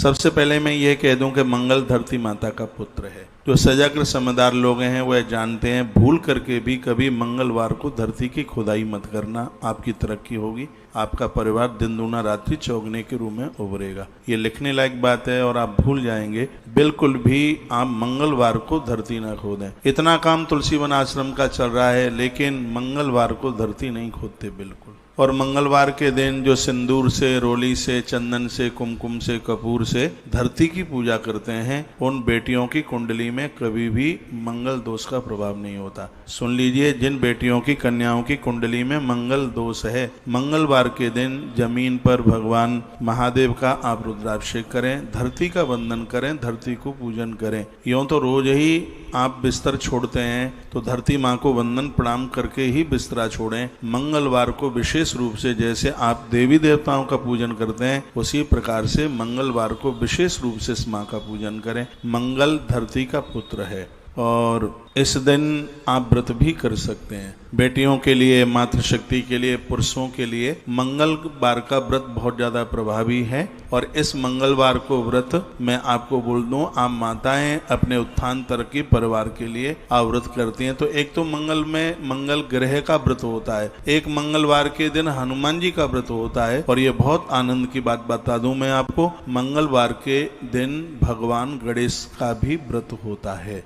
सबसे पहले मैं ये कह दूं कि मंगल धरती माता का पुत्र है। जो सजग समझदार लोग हैं वह जानते हैं भूल करके भी कभी मंगलवार को धरती की खुदाई मत करना, आपकी तरक्की होगी, आपका परिवार दिन दूना रात्रि चौगने के रूप में उभरेगा। ये लिखने लायक बात है और आप भूल जाएंगे बिल्कुल भी आप मंगलवार को धरती ना खोदें। इतना काम तुलसी वन आश्रम का चल रहा है लेकिन मंगलवार को धरती नहीं खोदते बिल्कुल। और मंगलवार के दिन जो सिंदूर से, रोली से, चंदन से, कुमकुम से, कपूर से धरती की पूजा करते हैं उन बेटियों की कुंडली में कभी भी मंगल दोष का प्रभाव नहीं होता। सुन लीजिए, जिन बेटियों की, कन्याओं की कुंडली में मंगल दोष है, मंगलवार के दिन जमीन पर भगवान महादेव का आप रुद्राभिषेक करें, धरती का वंदन करें, धरती को पूजन करें। यूँ तो रोज ही आप बिस्तर छोड़ते हैं तो धरती माँ को वंदन प्रणाम करके ही बिस्तरा छोड़ें। मंगलवार को विशेष रूप से जैसे आप देवी देवताओं का पूजन करते हैं उसी प्रकार से मंगलवार को विशेष रूप से इस माँ का पूजन करें। मंगल धरती का पुत्र है और इस दिन आप व्रत भी कर सकते हैं। बेटियों के लिए, मातृशक्ति के लिए, पुरुषों के लिए मंगलवार का व्रत बहुत ज़्यादा प्रभावी है। और इस मंगलवार को व्रत मैं आपको बोल दूं, आप माताएं अपने उत्थान तरक्की परिवार के लिए आप व्रत करती हैं तो एक तो मंगल में मंगल ग्रह का व्रत होता है, एक मंगलवार के दिन हनुमान जी का व्रत होता है। और ये बहुत आनंद की बात बता दूं मैं आपको, मंगलवार के दिन भगवान गणेश का भी व्रत होता है।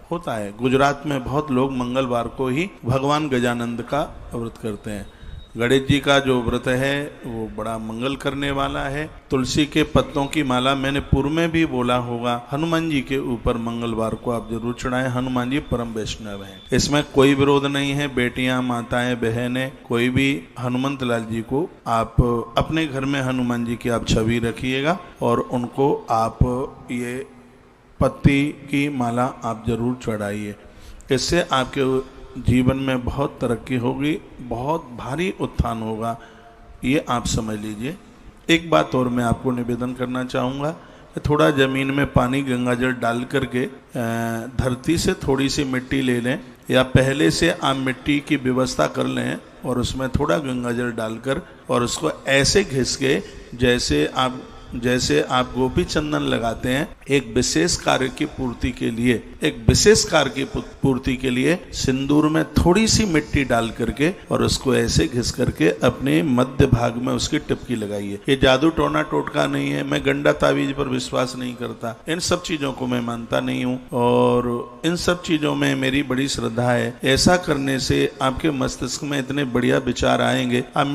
गुजरात में बहुत लोग मंगलवार को ही भगवान गजानंद का व्रत करते हैं। गणेश जी का जो व्रत है वो बड़ा मंगल करने वाला है। तुलसी के पत्तों की माला मैंने पूर्व में भी बोला होगा, हनुमान जी के ऊपर मंगलवार को आप जरूर चढ़ाएं। हनुमान जी परम वैष्णव हैं, इसमें कोई विरोध नहीं है। बेटियां, माताएं, बहनें, कोई भी हनुमंत लाल जी को आप अपने घर में हनुमान जी की आप छवि रखिएगा और उनको आप ये पत्ती की माला आप जरूर चढ़ाइए। इससे आपके जीवन में बहुत तरक्की होगी, बहुत भारी उत्थान होगा, ये आप समझ लीजिए। एक बात और मैं आपको निवेदन करना चाहूँगा कि थोड़ा ज़मीन में पानी गंगाजल डाल करके धरती से थोड़ी सी मिट्टी ले लें या पहले से आप मिट्टी की व्यवस्था कर लें और उसमें थोड़ा गंगाजल डालकर और उसको ऐसे घिस के जैसे आप गोपी चंदन लगाते हैं, एक विशेष कार्य की पूर्ति के लिए सिंदूर में थोड़ी सी मिट्टी डाल करके और उसको ऐसे घिस करके अपने मध्य भाग में उसकी टिपकी लगाइए। ये जादू टोना टोटका नहीं है, मैं गंडा तावीज पर विश्वास नहीं करता, इन सब चीजों को मैं मानता नहीं हूँ और इन सब चीजों में मेरी बड़ी श्रद्धा है। ऐसा करने से आपके मस्तिष्क में इतने बढ़िया विचार आएंगे, आप